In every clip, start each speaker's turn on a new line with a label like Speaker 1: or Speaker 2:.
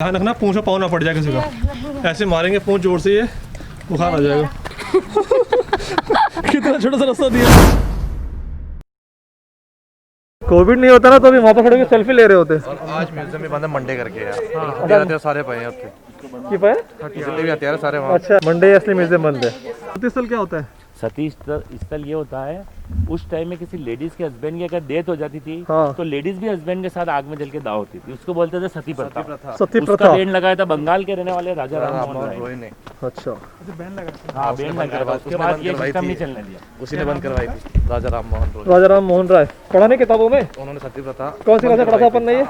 Speaker 1: ध्यान रखना पूंछ में पाँव ना पड़ जाए किसी का। ऐसे मारेंगे पूंछ जोर से, ये बुखार आ जाएगा। कितना छोटा सा रास्ता दिया। कोविड नहीं होता ना तो अभी वहाँ पर खड़े होकर सेल्फी ले रहे होते।
Speaker 2: और आज म्यूजियम में बंद है मंडे करके यार। हथियार सारे पे हैं आपके
Speaker 1: की पे
Speaker 2: जितने भी हथियार सारे वहाँ।
Speaker 1: अच्छा, मंडे असली म्यूजियम बंद है। सती स्थल क्या होता है?
Speaker 3: सती स्थल ये होता है, उस टाइम में किसी लेडीज के हस्बैंड की अगर डेथ हो जाती थी तो लेडीज भी हस्बैंड के साथ आग में जल के दाव होती थी, उसको बोलते थे सती प्रथा।
Speaker 1: सती
Speaker 3: उसका
Speaker 1: प्रथा
Speaker 3: बैंड लगाया था बंगाल के रहने वाले राजा राम मोहन राय ने।
Speaker 1: अच्छा,
Speaker 3: हाँ बैंड लगाया था, उसके बाद ये सिस्टम नहीं चलने दिया।
Speaker 2: उसी ने बंद करवाई थी, राजा राम मोहन राय।
Speaker 1: राजा राम मोहन राय पढ़ा नहीं किताबों में?
Speaker 2: उन्होंने सती प्रथा
Speaker 1: कौन सी क्लास में पढ़ा था अपन ने?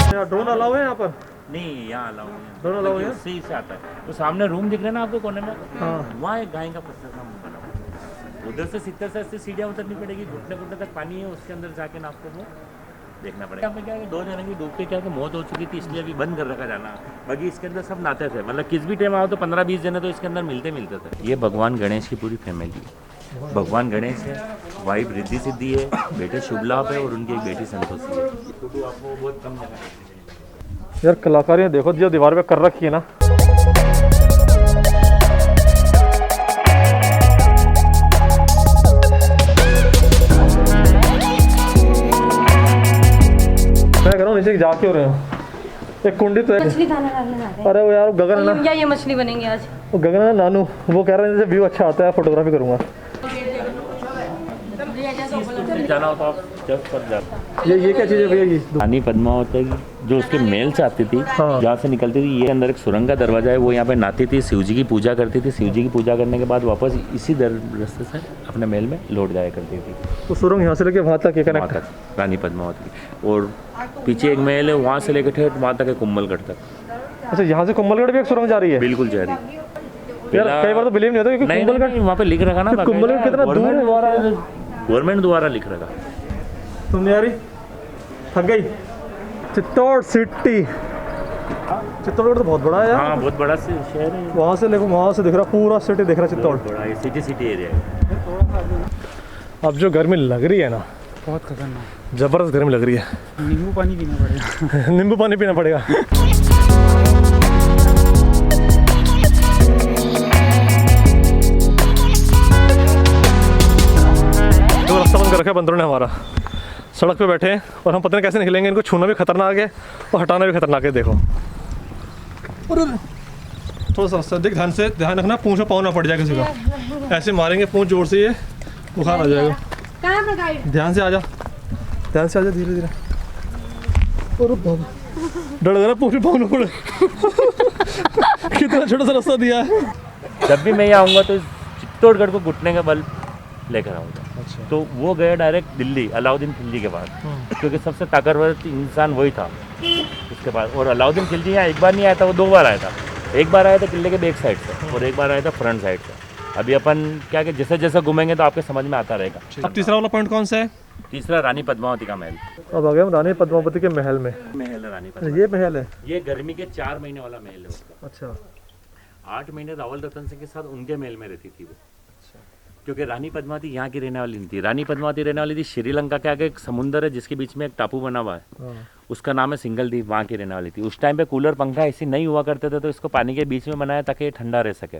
Speaker 1: ये ड्रोन अलाउ है यहाँ पर?
Speaker 3: नहीं, यहाँ अलाउ नहीं है।
Speaker 1: ड्रोन अलाउ है?
Speaker 3: उससे ही से आता है। तो सामने रूम दिख रहे हैं ना आपको कोने में,
Speaker 1: हाँ।
Speaker 3: वहाँ एक गाय का पत्थर का मुंह बना हुआ है। उधर से 70 से 80 सीढ़ियाँ उतरनी पड़ेगी, घुटने घुटने तक पानी है, उसके अंदर जाके ना आपको वो देखना पड़ेगा। यहाँ पे क्या है, 2 जने की डूब के क्या है, मौत हो चुकी थी, इसलिए अभी बंद कर रखा जाना। बाकी इसके अंदर सब नहाते थे, मतलब किस भी टाइम आओ तो 15-20 जने तो इसके अंदर मिलते थे। ये भगवान गणेश की पूरी फैमिली है। भगवान गणेश है, वाइफ रिद्धि सिद्धि है, बेटे शुभ लाभ है और उनकी एक बेटी संतोषी है। फोटो आपको बहुत कम जगह
Speaker 1: यार कलाकारियाँ देखो जो दीवार पे कर रखी है ना। मैं कह रहा हूँ नीचे जा क्यों रहे हो? एक कुंडी तो है।
Speaker 4: मछली खाना डालने जा रहे हैं।
Speaker 1: अरे वो यार गगन है ना,
Speaker 4: या ये मछली बनेंगे आज।
Speaker 1: वो गगन है ना नानू, वो कह रहे हैं जैसे व्यू अच्छा आता है फोटोग्राफी करूंगा।
Speaker 3: जाना होता आप जब पर जाते।
Speaker 1: ये क्या चीज़ है भैया? ये
Speaker 3: रानी पद्मावती जो उसके महल से आती थी, जहाँ से निकलती थी, ये अंदर एक सुरंग का दरवाजा है, वो यहाँ पे नहाती थी, शिव जी की पूजा करती थी, शिव जी की पूजा करने के बाद वापस इसी रास्ते से अपने महल में लौट जाया करती थी।
Speaker 1: तो सुरंग यहाँ से लेके वहाँ तक
Speaker 3: वहाँ तक रानी पद्मावती की। और पीछे एक महल है, वहाँ से लेकर ठेठ वहाँ तक है कुंभलगढ़ तक।
Speaker 1: अच्छा, यहाँ से कुंभलगढ़ भी एक सुरंग जा रही है?
Speaker 3: बिल्कुल जा रही।
Speaker 1: यार कई बार तो बिलीव नहीं होता क्योंकि कुंभलगढ़
Speaker 3: वहाँ पे लिख रखा ना,
Speaker 1: कुंभलगढ़ कितना दूर है,
Speaker 3: गवर्नमेंट द्वारा लिख रखा।
Speaker 1: तुमने यारी थक गई। चित्तौड़ सिटी, चित्तौड़गढ़ तो बहुत बड़ा है यार।
Speaker 3: हाँ बहुत बड़ा शहर है।
Speaker 1: वहाँ से देखो, वहाँ से दिख रहा पूरा सिटी दिख रहा चित्तौड़।
Speaker 3: बड़ा है, सिटी एरिया है।
Speaker 1: अब जो गर्मी लग रही है ना,
Speaker 5: बहुत खतरनाक,
Speaker 1: जबरदस्त गर्मी लग रही है।
Speaker 5: नींबू पानी पीना पड़ेगा।
Speaker 1: नींबू पानी पीना पड़ेगा। तो रास्ता बंद कर रखा है बंदरों ने हमारा। सड़क पे बैठे हैं और हम पता नहीं कैसे निकलेंगे। इनको छूना भी खतरनाक है और हटाना भी खतरनाक है। देखो थोड़ा सा रास्ता देख, ध्यान से, ध्यान रखना पूंछ में पाँव ना पड़ जाए किसी का। ऐसे मारेंगे पूंछ जोर से, ये बुखार आ जाएगा।
Speaker 4: कहाँ पे गाइड?
Speaker 1: ध्यान से आ जा, ध्यान से आ जा, धीरे धीरे। और डर लग रहा पूंछ में पाँव ना पड़े। कितना छोटा सा रास्ता दिया है।
Speaker 3: जब भी मैं यहाँ आऊँगा तो चित्तौड़गढ़ को घुटने का बल लेकर आऊँगा।
Speaker 1: अच्छा।
Speaker 3: तो वो गया डायरेक्ट दिल्ली, अलाउद्दीन खिलजी के पास, क्योंकि सबसे ताकतवर इंसान वही था उसके पास। और अलाउद्दीन खिलजी यहाँ एक बार नहीं आया था, वो 2 बार आया था। एक बार आया था किले के बैक साइड से और एक बार आया था फ्रंट साइड से। अभी अपन क्या कि जैसे जैसे घूमेंगे तो आपके समझ में आता रहेगा।
Speaker 1: अब तीसरा वाला पॉइंट कौन सा है?
Speaker 3: तीसरा रानी पद्मावती का महल।
Speaker 1: अब आ गए हम रानी पद्मावती के महल में।
Speaker 3: महल है रानी पद्मावती।
Speaker 1: ये महल है?
Speaker 3: ये गर्मी के 4 महीने वाला महल है उसका।
Speaker 1: अच्छा।
Speaker 3: 8 महीने रावल रतन सिंह के साथ उनके महल में रहती थी वो। क्योंकि रानी पद्मावती यहाँ की रहने वाली नहीं थी। रानी पद्मावती रहने वाली थी श्रीलंका के आगे एक समुंदर है जिसके बीच में एक टापू बना हुआ है, उसका नाम है सिंगल द्वीप, वहाँ की रहने वाली थी। उस टाइम पे कूलर पंखा ऐसे नहीं हुआ करते थे, तो इसको पानी के बीच में बनाया ताकि ये ठंडा रह सके।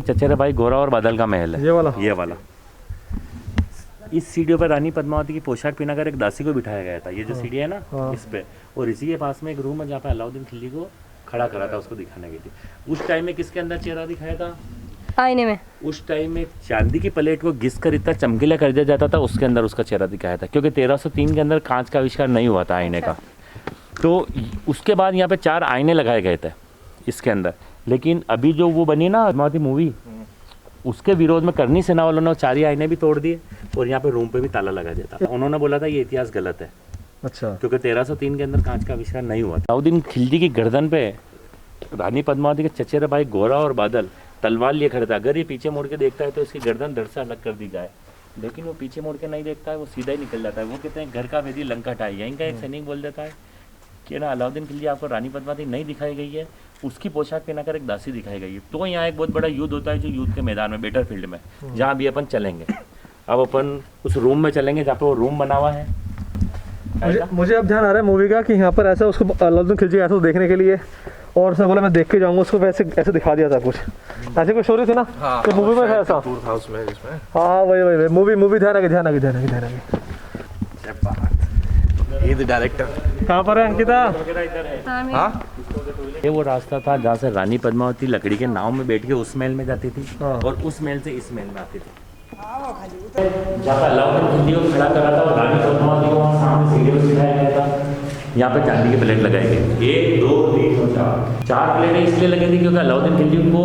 Speaker 3: चचेरे भाई गोरा और बादल का महल है ये वाला। इस सीढ़ियों पर रानी पद्मावती की पोशाक पहनाकर एक दासी को बिठाया गया था। ये जो सीढ़ी है ना, इस पे, और इसी के पास में एक रूम है जहाँ पे अलाउद्दीन खिलजी को खड़ा करा था उसको दिखाने के लिए। उस टाइम में किसके अंदर चेहरा दिखाया था?
Speaker 4: आईने में।
Speaker 3: उस टाइम में चांदी की प्लेट को घिस कर इतना चमकीला कर दिया जाता था, उसके अंदर उसका चेहरा दिखाया था। क्योंकि 1303 के अंदर कांच का आविष्कार नहीं हुआ था आईने का। तो उसके बाद यहाँ पे 4 आईने लगाए गए थे इसके अंदर। लेकिन अभी जो वो बनी ना पद्मावती मूवी, उसके विरोध में करनी सेना वालों ने 4 आईने भी तोड़ दिए और यहाँ पे रूम पे भी ताला लगा दिया था। उन्होंने बोला था ये इतिहास गलत है।
Speaker 1: अच्छा।
Speaker 3: क्योंकि 1303 के अंदर कांच का आविष्कार नहीं हुआ था। अलाउद्दीन खिलजी की गर्दन पे रानी पद्मावती के चचेरे भाई गोरा और बादल तलवार लिए खड़े था। अगर ये पीछे मुड़ के देखता है तो इसकी गर्दन धड़ से अलग कर दी जाए, लेकिन वो पीछे मुड़ के नहीं देखता है, वो सीधा ही निकल जाता है। वो कहते हैं घर का वेदी लंका ढाई। यहीं का एक सैनिक बोल देता है कि ना अलाउद्दीन खिलजी आपको रानी पद्मावती नहीं दिखाई गई है, उसकी पोशाक पहनाकर एक दासी दिखाई गई है। तो यहाँ एक बहुत बड़ा युद्ध होता है जो युद्ध के मैदान में बैटल फील्ड में, जहाँ भी अपन चलेंगे। अब अपन उस रूम में चलेंगे जहाँ पे वो रूम बना हुआ है।
Speaker 1: मुझे अब ध्यान आ रहा है मूवी का कि यहाँ पर ऐसा उसको अलाउद्दीन खिलजी ऐसा तो देखने के लिए, और उसने बोला मैं देख के जाऊंगा उसको, वैसे ऐसे दिखा दिया था कुछ ऐसे कोई स्टोरी थी ना तो मूवी में है ऐसा।
Speaker 2: टूर था उसमें जिसमें
Speaker 1: हाँ वही मूवी ध्यान आ गई।
Speaker 2: ये द डायरेक्टर
Speaker 1: कहाँ पर है अंकिता?
Speaker 2: हाँ
Speaker 3: ये वो रास्ता था जहाँ से रानी पद्मावती लकड़ी के नाव में बैठ के उस महल में जाती थी और उस महल से इस महल में आती थी। जहाँ पे अलाउद्दीन खिलजी को खड़ा करा था और रानी पद्मावती को वहाँ सामने सीढ़ी पर बिठाया गया था। यहाँ पे चांदी के प्लेट लगाए गए 1 2 3 और 4 प्लेटें इसलिए लगी थी क्योंकि अलाउद्दीन खिलजी को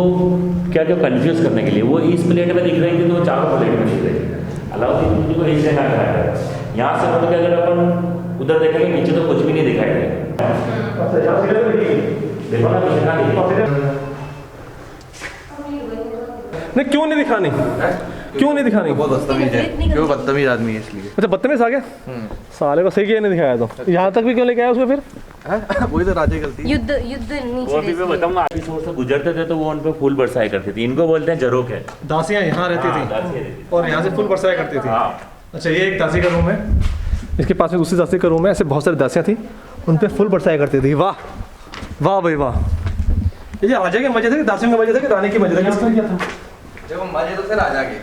Speaker 3: क्या कंफ्यूज करने के लिए वो इस प्लेट में दिख रही थी तो वो चारों प्लेट में दिख रही थी। अलाउद्दीन खिलजी को इसलिए ना कराया गया। यहाँ से मतलब कि अगर अपन उधर देखेंगे नीचे तो कुछ भी नहीं दिखाई देगा। देखो ना पीछे ना
Speaker 1: नहीं क्यों नहीं दिखानी? क्यों नहीं दिखानी?
Speaker 2: बहुत बदतमीज है क्यों बदतमीज आदमी है इसलिए।
Speaker 1: अच्छा बदतमीज आ गया साले को, सही किया नहीं दिखाया तो यहाँ तक भी क्यों लेके आया उसको फिर?
Speaker 2: वही तो राजे गलती है।
Speaker 4: युद्ध नीचे
Speaker 3: वो भी मैं बताऊंगा। आगे से गुजरते थे तो वो उन पे फूल बरसाया करती थी। इनको बोलते हैं जरोक है।
Speaker 1: दासियाँ यहाँ रहती थी और यहाँ से फूल बरसाया करती थी। अच्छा ये एक दासी का रूम है, इसके पास में दूसरी दासी का रूम है। ऐसे बहुत सारी दासियाँ थी, उन पे फूल बरसाया करती थी। वाह वाह भाई वाह। ये राजा के मजे थे कि दासियों के मजे थे कि रानी के मजे थे?
Speaker 2: देखो मजे तो से राजा के।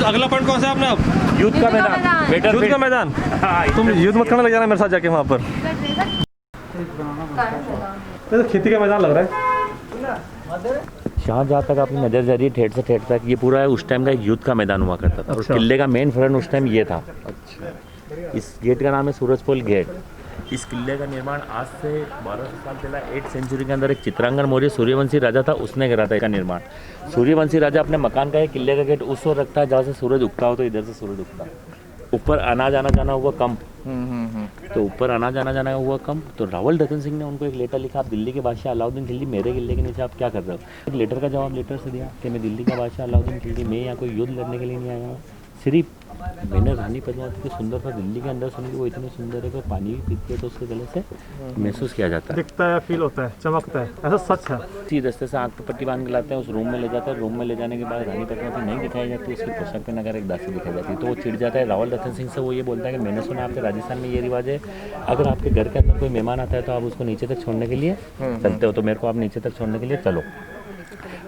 Speaker 1: अगला पॉइंट कौन सा है अपना? अब
Speaker 3: युद्ध का मैदान,
Speaker 1: युद्ध का मैदान। तुम युद्ध मत करने लग जाना मेरे साथ जाके वहाँ पर। ये तो खेती का मैदान लग रहा है।
Speaker 3: यहाँ जहाँ तक आपकी नज़र जा रही है ठेठ से ठेठ तक, ये पूरा है उस टाइम का एक युद्ध का मैदान हुआ करता था। और
Speaker 1: अच्छा।
Speaker 3: किले का मेन फ्रंट उस टाइम ये था। इस गेट का नाम है सूरजपोल गेट। इस किले का निर्माण आज से 1200 साल पहले 8th सेंचुरी के अंदर एक चित्रांगन मौर्य सूर्यवंशी राजा था, उसने करा था इसका निर्माण। सूर्यवंशी राजा अपने मकान का एक किले का गेट उस ओर रखता है जहाँ से सूरज उगता हो, तो इधर से सूरज उगता है। ऊपर आना जाना हुआ कम, तो ऊपर आना जाना हुआ कम। तो रावल रतन सिंह ने उनको एक लेटर लिखा, आप दिल्ली के बादशाह अलाउद्दीन खिलजी मेरे किले के नीचे आप क्या कर रहे हो। एक लेटर का जवाब लेटर से दिया कि मैं दिल्ली का बादशाह अलाउद्दीन खिलजी, मैं यहाँ कोई युद्ध लड़ने के लिए नहीं आया हूँ। सिर्फ मैंने रानी पद्मावती की सुंदरता दिल्ली के अंदर सुनी कि वो इतनी सुंदर है कि पानी भी पीती है तो उसके गले से महसूस किया जाता है,
Speaker 1: दिखता है, फील होता है, चमकता है, ऐसा सच है।
Speaker 3: इसी रास्ते से आँख पर पट्टी बांध के लाते हैं, उस रूम में ले जाते हैं। रूम में ले जाने के बाद रानी पद्मावती नहीं दिखाई जाती, उसकी पोशाक पे नगर एक दासी दिखाई जाती है। तो वो चिढ़ जाता है रावल रतन सिंह से। वो ये बोलता है कि मैंने सुना आपके राजस्थान में ये रिवाज है, अगर आपके घर के अंदर कोई मेहमान आता है तो आप उसको नीचे तक छोड़ने के लिए चलते हो, तो मेरे को आप नीचे तक छोड़ने के लिए चलो।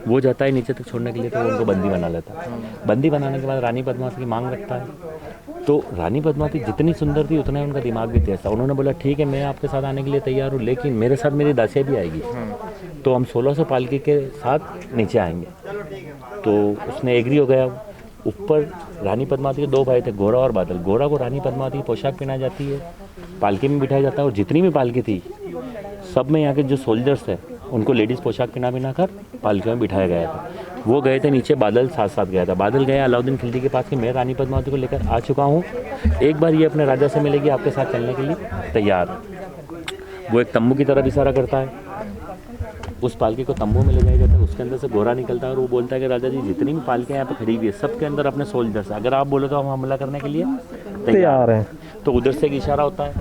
Speaker 3: वो जाता है नीचे तक छोड़ने के लिए, तो वो उनको बंदी बना लेता है। बंदी बनाने के बाद रानी पद्मावती की मांग रखता है। तो रानी पद्मावती जितनी सुंदर थी उतना ही उनका दिमाग भी तेज था। उन्होंने बोला ठीक है मैं आपके साथ आने के लिए तैयार हूँ, लेकिन मेरे साथ मेरी दासियाँ भी आएगी, तो हम 1600 पालकी के साथ नीचे आएंगे। तो उसने एग्री हो गया। ऊपर रानी पद्मावती के 2 भाई थे, घोड़ा और बादल। घोड़ा को रानी पद्मावती की पोशाक पहनाई जाती है, पालकी में बिठाया जाता है, और जितनी भी पालकी थी सब में यहाँ के जो सोल्जर्स थे उनको लेडीज़ पोशाक पहना कर पालकी में बिठाया गया था। वो गए थे नीचे, बादल साथ साथ गया था। बादल गया अलाउद्दीन खिलजी के पास कि मैं रानी पद्मावती को लेकर आ चुका हूँ, एक बार ये अपने राजा से मिलेगी, आपके साथ चलने के लिए तैयार। वो एक तंबू की तरफ इशारा करता है, उस पालकी को तंबू में ले जाया जाता है। उसके अंदर से घोड़ा निकलता है और वो बोलता है कि राजा जी जितनी भी पालकियाँ यहाँ पे खड़ी हुई है सबके अंदर अपने सोल्जर्स हैं, अगर आप बोले तो हम हमला करने के लिए तैयार हैं। तो उधर से एक इशारा होता है,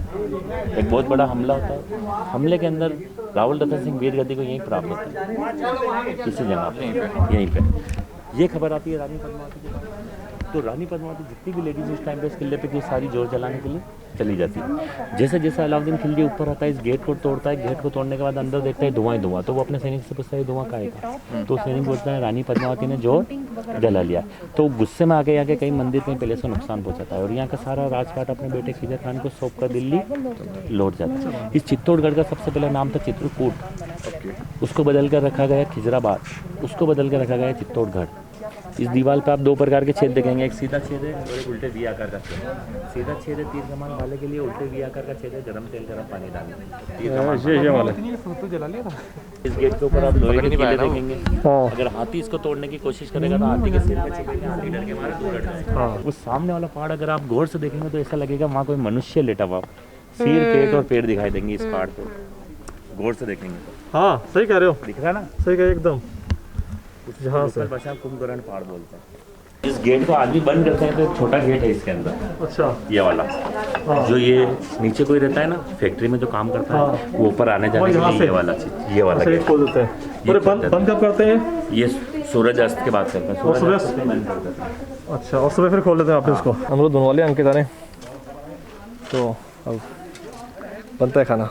Speaker 3: एक बहुत बड़ा हमला होता है। हमले के अंदर रावल रतन सिंह वीर गद्दी को यहीं प्राप्त होता है, इसी जगह पे, यहीं पे। ये खबर आती है रानी पद्मावती के पास। तो रानी पद्मावती जितनी भी लेडीज उस टाइम पे इस किले पे थी सारी जोर जलाने के लिए चली जाती है। जैसे जैसे अलाउद्दीन खिलजी ऊपर आता है, इस गेट को तोड़ता है। गेट को तोड़ने के बाद अंदर देखता है धुआं ही धुआं। तो वो अपने सैनिक से पूछता है धुआं काहे का, तो सैनिक बोलता है रानी पद्मावती ने जोर जला लिया। तो गुस्से में आके यहाँ के कई मंदिर कई पैलेस को नुकसान पहुंचाता है और यहाँ का सारा राजपाट अपने बेटे खिजर खान को सौंप कर दिल्ली लौट जाता है। इस चित्तौड़गढ़ का सबसे पहला नाम था चित्रकूट, उसको बदल कर रखा गया खिजराबाद, उसको बदल कर रखा गया चित्तौड़गढ़। इस दीवार पे आप 2 प्रकार के छेद देखेंगे, एक सीधा छेद है और एक उल्टे वी आकार का छेद है। सीधा छेद है तीर कमान वाले के लिए, उल्टे वी आकार का छेद है गरम तेल गरम पानी डालने। इस गेट के ऊपर आप लोहे के किले देखेंगे। अगर हाथी इसको तोड़ने की कोशिश करेगा तो हाथी के सिर में चिपकेंगे, हाथी डर के मारे दूर हट जाएगा। उस सामने वाला पहाड़ अगर आप गौर से देखेंगे तो ऐसा लगेगा वहाँ कोई मनुष्य लेटा हुआ, सिर पेट और पेड़ दिखाई देंगे इस पहाड़ को गौर से देखेंगे तो।
Speaker 1: हाँ सही कह रहे हो,
Speaker 3: दिख रहा है ना,
Speaker 1: सही कह एकदम।
Speaker 3: जहाँ से बचा कुंभकर्ण पहाड़ बोलते हैं। इस गेट को आज भी बंद करते हैं तो एक छोटा गेट है इसके अंदर,
Speaker 1: अच्छा
Speaker 3: ये वाला। जो ये नीचे कोई रहता है ना फैक्ट्री में जो काम करता है, वो ऊपर आने जाने के
Speaker 1: यहाँ
Speaker 3: लिए
Speaker 1: से?
Speaker 3: ये वाला चीज, ये वाला
Speaker 1: अच्छा ये
Speaker 3: गेट।
Speaker 1: खोल देते हैं। और ये बंद कब करते हैं?
Speaker 3: ये सूरज अस्त के बाद करते हैं,
Speaker 1: और सूरज
Speaker 3: अस्त पे बंद कर देते हैं।
Speaker 1: अच्छा, और सुबह फिर खोल देते हैं आप इसको। हम लोग दोनों वाले अंकित आ रहे हैं, तो अब बनता है खाना।